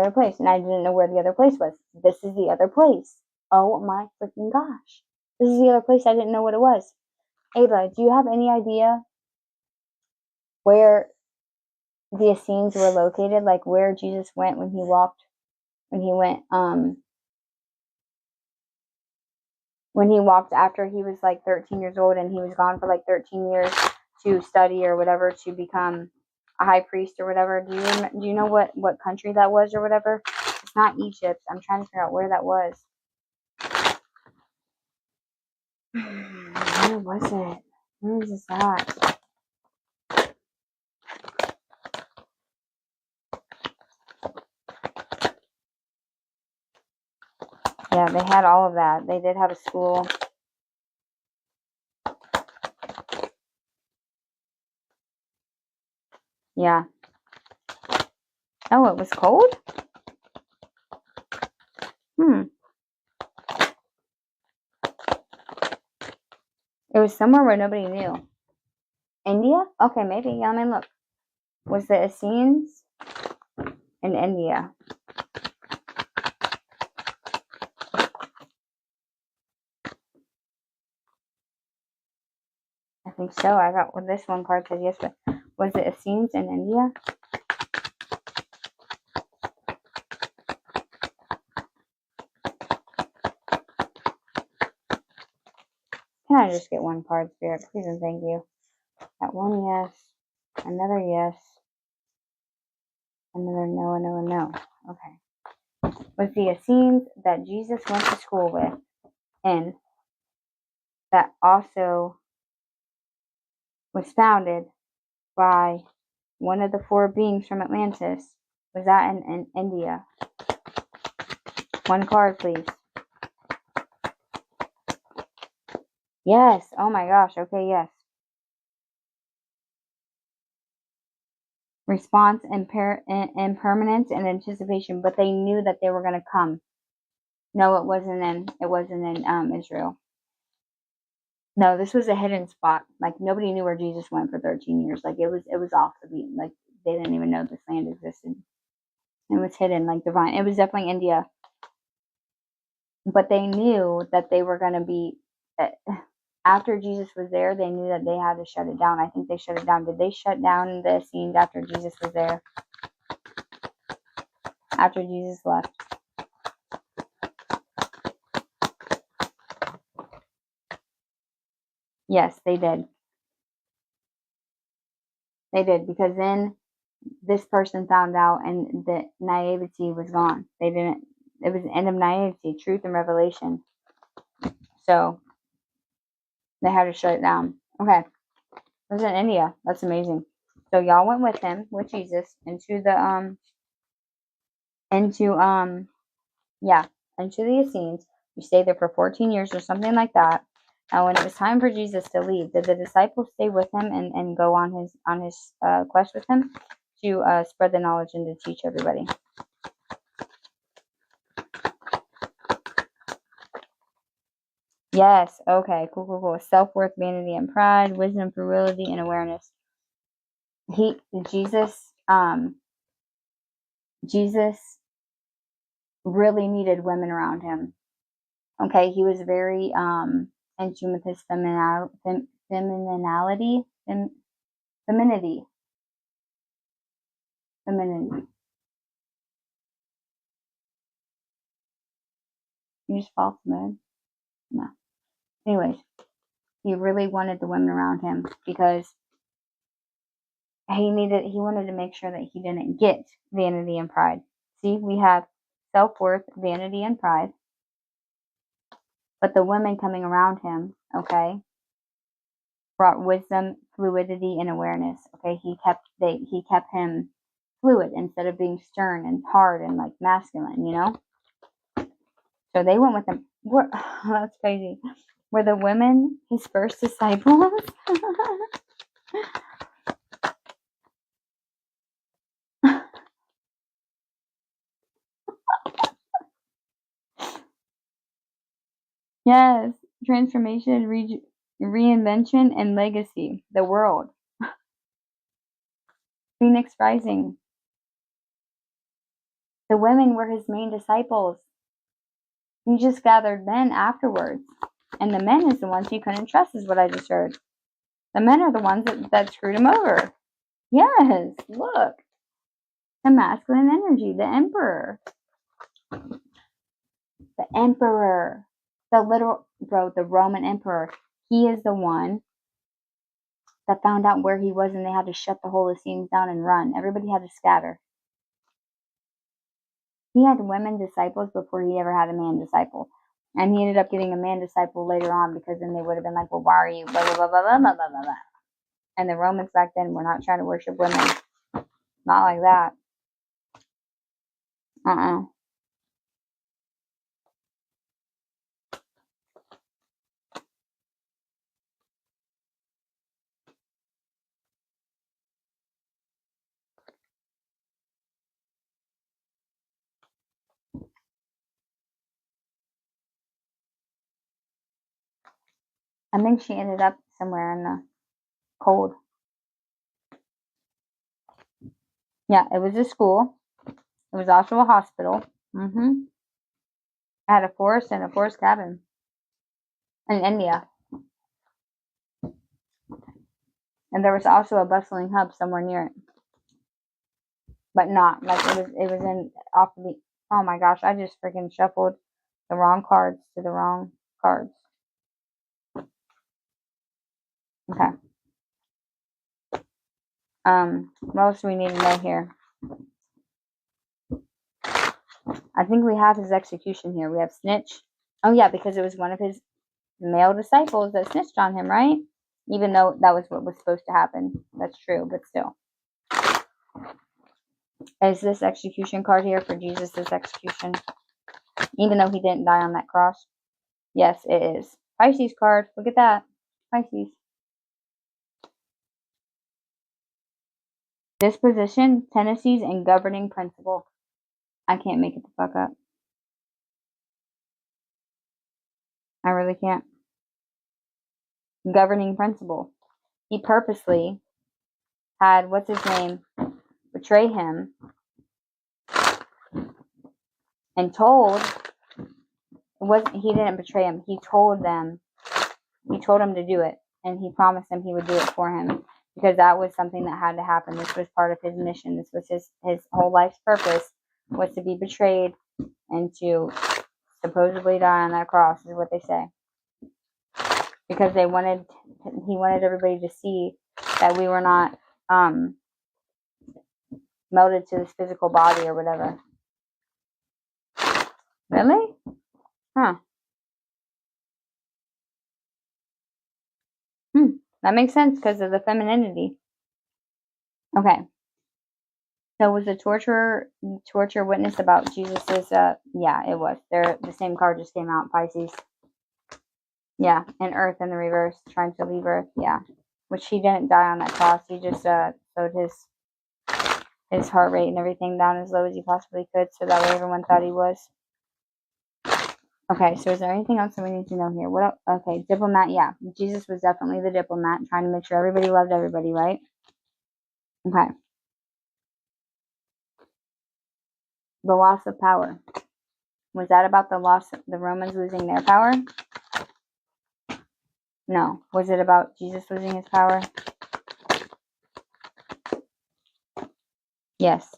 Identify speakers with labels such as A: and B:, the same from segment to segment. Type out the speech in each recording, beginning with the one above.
A: other place. And I didn't know where the other place was. This is the other place. Oh my freaking gosh. This is the other place. I didn't know what it was. Ava, do you have any idea where the Essenes were located? Like where Jesus went when he went, when he walked after he was like 13 years old, and he was gone for like 13 years to study or whatever, to become a high priest or whatever. Do you know what country that was or whatever? It's not Egypt. I'm trying to figure out where that was. Where was it? Where is this at? Yeah, they had all of that. They did have a school. Yeah. Oh, it was cold? It was somewhere where nobody knew. India? Okay, maybe. Yeah, let me look. Was the Essenes in India? I think so. I got this one card said yes, but was it Essenes in India? Can I just get one card, Spirit? Please and thank you. That one yes, another yes, another no, no, and no. Okay. Was the Essenes that Jesus went to school with, and that also was founded by one of the four beings from Atlantis, was that in India? One card, please. Yes. Oh my gosh. Okay, yes. Response, impermanence, and anticipation. But they knew that they were going to come. No, it wasn't in Israel. No, this was a hidden spot. Like nobody knew where Jesus went for 13 years. Like it was off the beat. Like they didn't even know this land existed. It was hidden, like divine. It was definitely India. But they knew that they were going to be. After Jesus was there, they knew that they had to shut it down. I think they shut it down. Did they shut down the Essenes after Jesus was there? After Jesus left? Yes, they did. They did, because then this person found out and the naivety was gone. They didn't, it was the end of naivety, truth and revelation. So they had to shut it down. Okay. It was in India. That's amazing. So y'all went with him, with Jesus, into the Essenes. You stayed there for 14 years or something like that. And when it was time for Jesus to leave, did the disciples stay with him and go on his quest with him to spread the knowledge and to teach everybody? Yes. Okay. Cool. Self-worth, vanity, and pride, wisdom, virility, and awareness. Jesus really needed women around him. Okay, he was very in tune with his femininity. You just fall off the bed? No. Anyways, he really wanted the women around him because he wanted to make sure that he didn't get vanity and pride. See, we have self-worth, vanity, and pride. But the women coming around him, okay, brought wisdom, fluidity, and awareness. Okay, he kept him fluid instead of being stern and hard and like masculine, you know. So they went with him. That's crazy. Were the women his first disciples? Yes, transformation, reinvention, and legacy. The world. Phoenix rising. The women were his main disciples. He just gathered men afterwards. And the men is the ones he couldn't trust, is what I just heard. The men are the ones that screwed him over. Yes, look. The masculine energy, the emperor. The emperor. The literal, bro, the Roman emperor. He is the one that found out where he was, and they had to shut the whole Essenes down and run. Everybody had to scatter. He had women disciples before he ever had a man disciple. And he ended up getting a man disciple later on, because then they would have been like, well, why are you blah, blah, blah, blah, blah, blah, blah, blah. And the Romans back then were not trying to worship women. Not like that. I think she ended up somewhere in the cold. Yeah, it was a school. It was also a hospital. It had a forest and a forest cabin in India. And there was also a bustling hub somewhere near it. But not, like, it was in off the, oh my gosh, I just freaking shuffled the wrong cards to the wrong cards. Okay. What else do we need to know here? I think we have his execution here. We have snitch. Oh yeah, because it was one of his male disciples that snitched on him, right? Even though that was what was supposed to happen. That's true, but still. Is this execution card here for Jesus' execution? Even though he didn't die on that cross? Yes, it is. Pisces card. Look at that. Pisces. Disposition, tendencies, and governing principle. I can't make it the fuck up. I really can't. Governing principle. He purposely had, what's his name, betray him and told, he didn't betray him. He told him to do it, and he promised him he would do it for him, because that was something that had to happen. This was part of his mission. This was his whole life's purpose, was to be betrayed and to supposedly die on that cross, is what they say. Because he wanted everybody to see that we were not melded to this physical body or whatever. Really? Huh. That makes sense because of the femininity. Okay. So was the torture witness about Jesus's? Yeah, it was. The same card just came out. Pisces. Yeah, and Earth in the reverse, trying to leave Earth. Yeah, which he didn't die on that cross. He just slowed his heart rate and everything down as low as he possibly could, so that way everyone thought he was. Okay, so is there anything else that we need to know here? What? Okay, diplomat. Yeah, Jesus was definitely the diplomat, trying to make sure everybody loved everybody, right? Okay. The loss of power. Was that about the Romans losing their power? No. Was it about Jesus losing his power? Yes.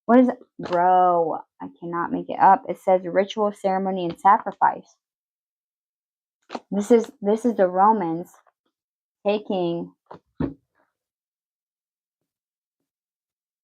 A: What is it? Bro, I cannot make it up. It says ritual, ceremony, and sacrifice. This is the Romans taking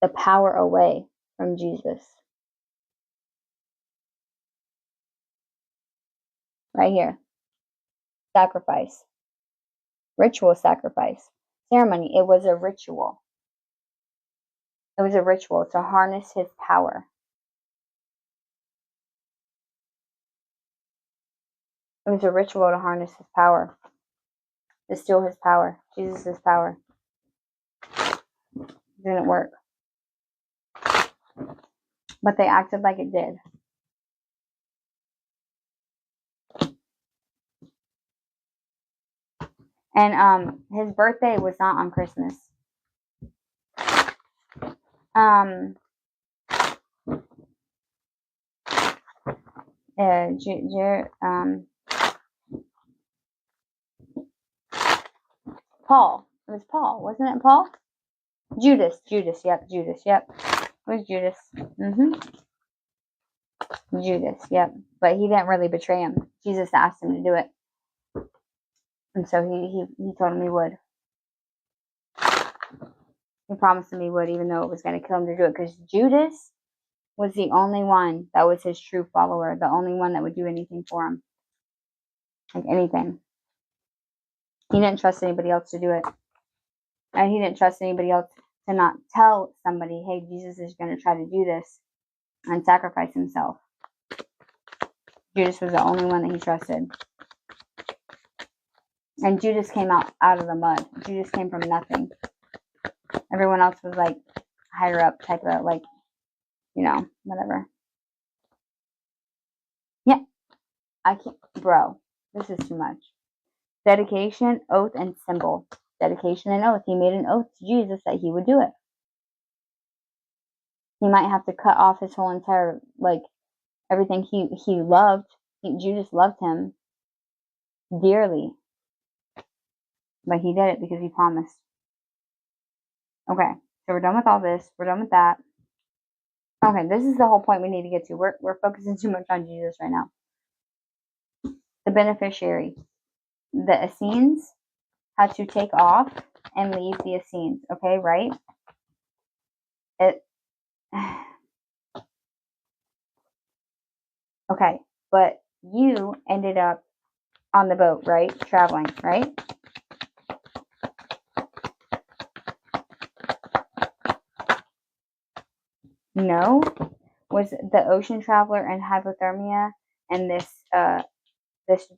A: the power away from Jesus. Right here. Sacrifice. Ritual sacrifice. Ceremony. It was a ritual. It was a ritual to harness his power. It was a ritual to harness his power. To steal his power. Jesus' power. It didn't work. But they acted like it did. And his birthday was not on Christmas. Paul. It was Paul, wasn't it Paul? Judas. Yep, Judas. Yep. It was Judas. Judas. Yep. But he didn't really betray him. Jesus asked him to do it, and so he told him he would. He promised him he would, even though it was going to kill him to do it, because Judas was the only one that was his true follower, the only one that would do anything for him, like anything. He didn't trust anybody else to do it, and he didn't trust anybody else to not tell somebody, hey, Jesus is going to try to do this and sacrifice himself. Judas was the only one that he trusted. And Judas came out of the mud. Judas came from nothing. Everyone else was like higher up type of, like, you know, whatever. Yeah. I can't, bro, this is too much. Dedication, oath, and symbol. Dedication and oath. He made an oath to Jesus that he would do it. He might have to cut off his whole entire, like, everything he loved. Judas loved him dearly. But he did it because he promised. Okay, so we're done with all this. We're done with that. Okay, this is the whole point we need to get to. We're focusing too much on Jesus right now. The beneficiary. The Essenes had to take off and leave the Essenes. Okay, right? Okay, but you ended up on the boat, right? Traveling, right? No. Was the ocean traveler and hypothermia and this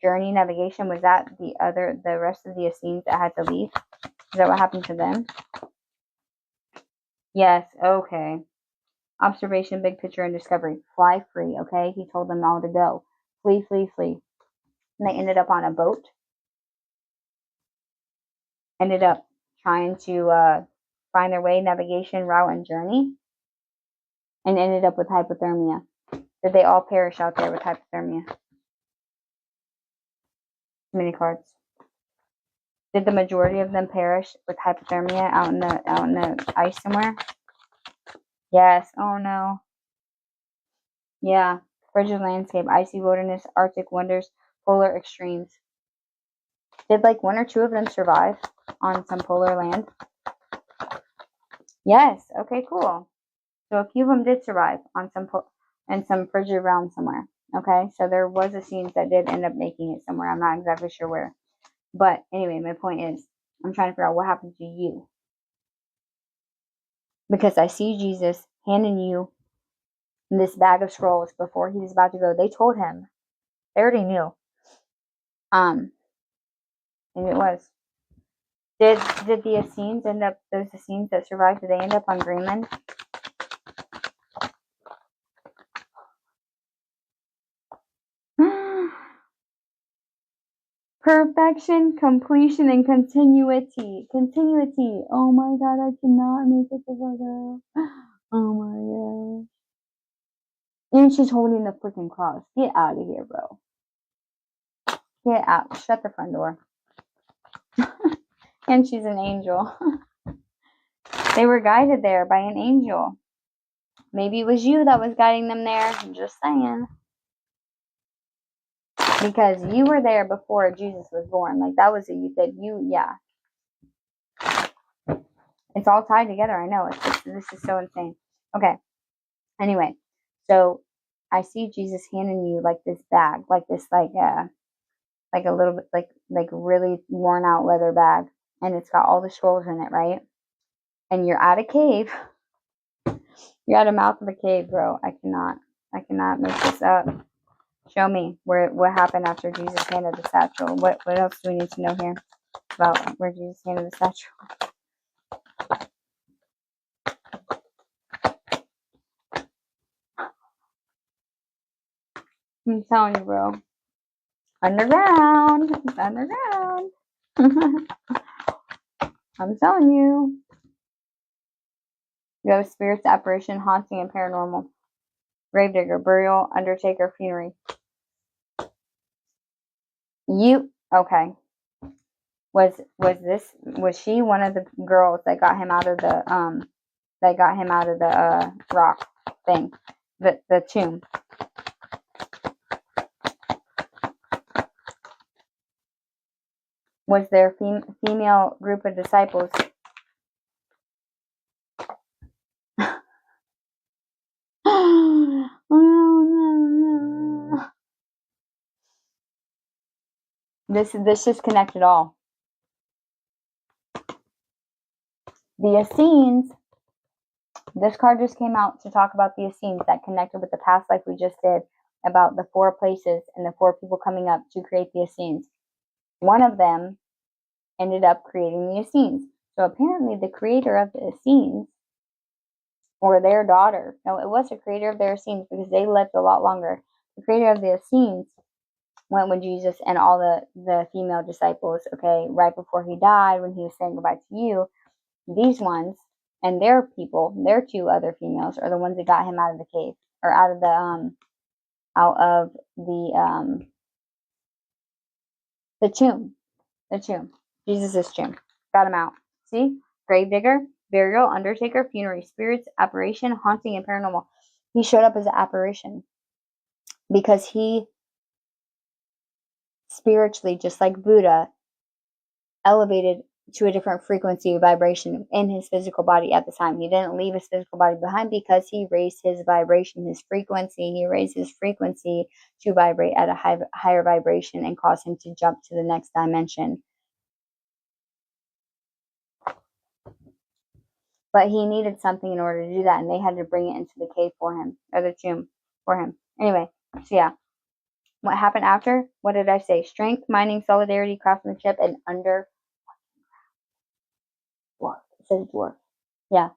A: journey navigation, was that the rest of the Essenes that had to leave? Is that what happened to them? Yes, okay. Observation, big picture, and discovery. Fly free, okay? He told them all to go. Flee, flee, flee. And they ended up on a boat. Ended up trying to find their way, navigation, route, and journey. And ended up with hypothermia. Did they all perish out there with hypothermia? Too many cards. Did the majority of them perish with hypothermia out in the ice somewhere? Yes. Oh no. Yeah. Frigid landscape, icy wilderness, Arctic wonders, polar extremes. Did like one or two of them survive on some polar land? Yes. Okay, cool. So a few of them did survive on some frigid realm somewhere. Okay, so there was a scene that did end up making it somewhere. I'm not exactly sure where. But anyway, my point is, I'm trying to figure out what happened to you. Because I see Jesus handing you this bag of scrolls before he was about to go. They told him. They already knew. And it was. Did the Essenes end up, those Essenes that survived, did they end up on Greenland? Perfection, completion, and continuity. Continuity. Oh my god, I cannot make it together. Oh my god. And she's holding the freaking cross. Get out of here, bro. Get out. Shut the front door. And she's an angel. They were guided there by an angel. Maybe it was you that was guiding them there. I'm just saying. Because you were there before Jesus was born. Like, that was yeah. It's all tied together. I know. This is so insane. Okay. Anyway, so I see Jesus handing you like this bag, like this, like a little bit, like really worn out leather bag, and it's got all the scrolls in it, right? And you're at a cave. You're at the mouth of a cave, bro. I cannot make this up. Show me what happened after Jesus handed the satchel. What else do we need to know here about where Jesus handed the satchel? I'm telling you, bro. Underground. It's underground. I'm telling you. Ghost, spirits, apparition, haunting, and paranormal. Gravedigger, burial, undertaker, funerary. Okay. Was she one of the girls that got him out of the rock thing, the tomb? Was there female group of disciples? This just connected all. The Essenes. This card just came out to talk about the Essenes that connected with the past life we just did about the 4 places and the 4 people coming up to create the Essenes. One of them ended up creating the Essenes. So apparently the creator of the Essenes, or their daughter, no, it was the creator of their Essenes because they lived a lot longer. The creator of the Essenes went with Jesus and all the female disciples, okay, right before he died, when he was saying goodbye to you. These ones and their people, their 2 other females, are the ones that got him out of the cave, or out of the tomb. The tomb. Jesus' tomb. Got him out. See? Gravedigger, burial, undertaker, funerary spirits, apparition, haunting, and paranormal. He showed up as an apparition because he spiritually, just like Buddha, elevated to a different frequency of vibration in his physical body at the time. He didn't leave his physical body behind because he raised his vibration, his frequency. He raised his frequency to vibrate at a higher vibration and cause him to jump to the next dimension. But he needed something in order to do that, and they had to bring it into the cave for him, or the tomb for him. Anyway, so yeah. What happened after? What did I say? Strength, mining, solidarity, craftsmanship, and under... Dwarf. It says dwarf. Yeah.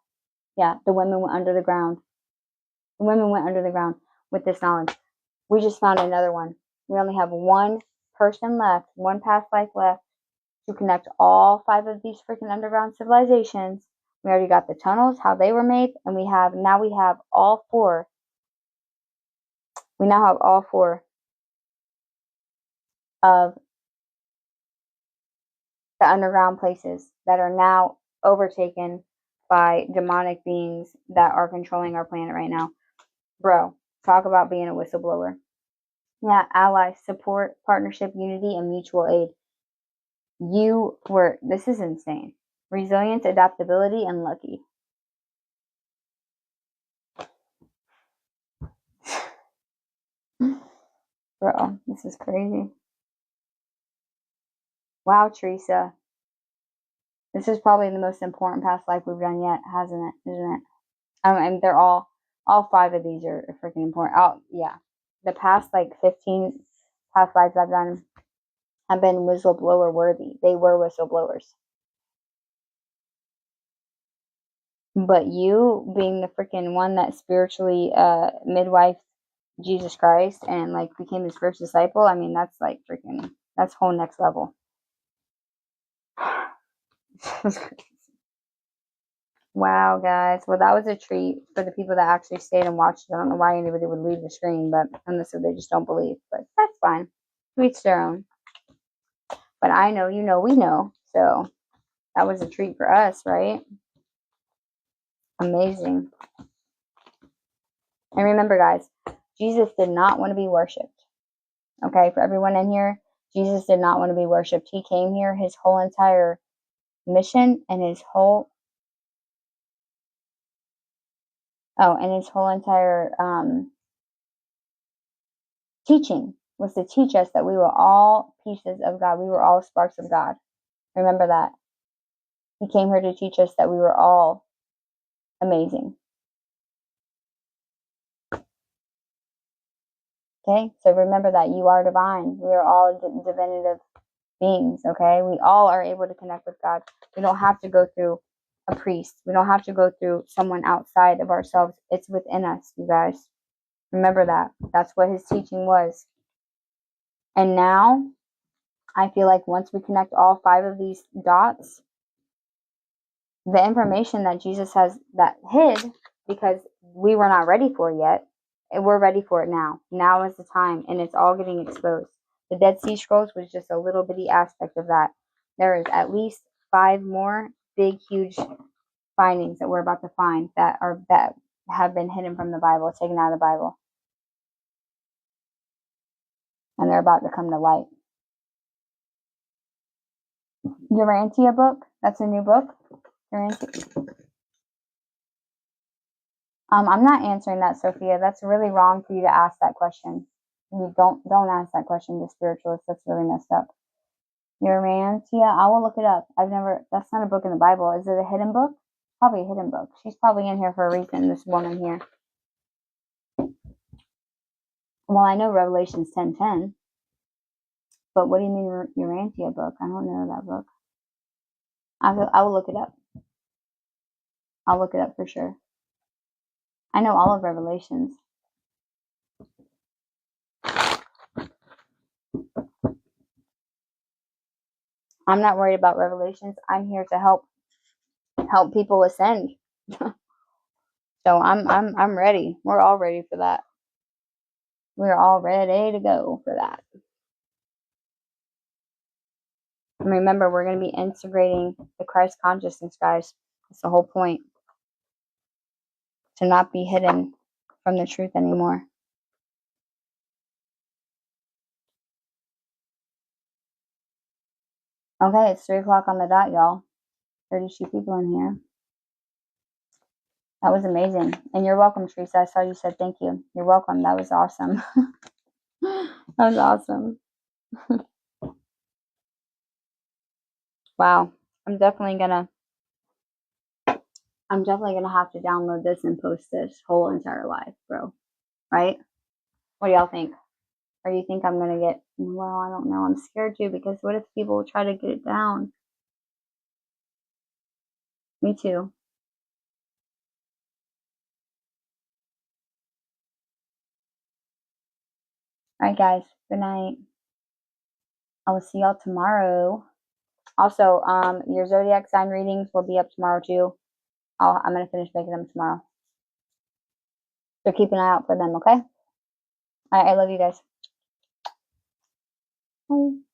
A: Yeah. The women went under the ground. The women went under the ground with this knowledge. We just found another one. We only have one person left, one past life left to connect all 5 of these freaking underground civilizations. We already got the tunnels, how they were made, and we have all 4. We now have all 4 of the underground places that are now overtaken by demonic beings that are controlling our planet right now. Bro, talk about being a whistleblower. Yeah, allies, support, partnership, unity, and mutual aid. This is insane. Resilience, adaptability, and lucky. Bro, this is crazy. Wow, Theresa. This is probably the most important past life we've done yet, hasn't it? Isn't it? And they're all 5 of these are freaking important. Yeah. The past 15 past lives I've done have been whistleblower worthy. They were whistleblowers. But you being the freaking one that spiritually midwife Jesus Christ and became his first disciple, I mean, that's that's whole next level. Wow, guys. Well, that was a treat for the people that actually stayed and watched. I don't know why anybody would leave the screen, but unless they just don't believe. But that's fine. To each their own. But I know, we know. So that was a treat for us, right? Amazing. And remember, guys, Jesus did not want to be worshipped. Okay, for everyone in here, Jesus did not want to be worshipped. He came here, his whole entire mission and his whole entire teaching was to teach us that we were all pieces of God. We were all sparks of God. Remember that. He came here to teach us that we were all amazing. Okay? So remember that you are divine. We are all divinative beings, okay? We all are able to connect with God. We don't have to go through a priest. We don't have to go through someone outside of ourselves. It's within us, you guys. Remember that. That's what his teaching was. And now, I feel like once we connect all 5 of these dots, the information that Jesus has that hid because we were not ready for it yet, we're ready for it now. Now is the time, and it's all getting exposed. The Dead Sea Scrolls was just a little bitty aspect of that. There is at least 5 more big, huge findings that we're about to find that have been hidden from the Bible, taken out of the Bible. And they're about to come to light. Urantia book? That's a new book? Urantia? I'm not answering that, Sophia. That's really wrong for you to ask that question. You don't ask that question to spiritualists. That's really messed up. Urantia, I will look it up. That's not a book in the Bible. Is it a hidden book? Probably a hidden book. She's probably in here for a reason, this woman here. Well, I know Revelation's 10:10. But what do you mean Urantia book? I don't know that book. I will look it up. I'll look it up for sure. I know all of Revelations. I'm not worried about Revelations. I'm here to help people ascend. So I'm ready. We're all ready for that. We're all ready to go for that. And remember, we're going to be integrating the Christ consciousness, guys. That's the whole point. To not be hidden from the truth anymore. Okay, it's 3 o'clock on the dot, y'all. 32 people in here. That was amazing. And you're welcome, Theresa. I saw you said thank you. You're welcome. That was awesome. That was awesome. Wow. I'm definitely gonna have to download this and post this whole entire live, bro. Right? What do y'all think? Or do you think I'm gonna get, well, I don't know. I'm scared too, because what if people try to get it down? Me too. Alright, guys. Good night. I will see y'all tomorrow. Also, your zodiac sign readings will be up tomorrow too. I'm gonna finish making them tomorrow. So keep an eye out for them, okay? Alright, I love you guys. Bye.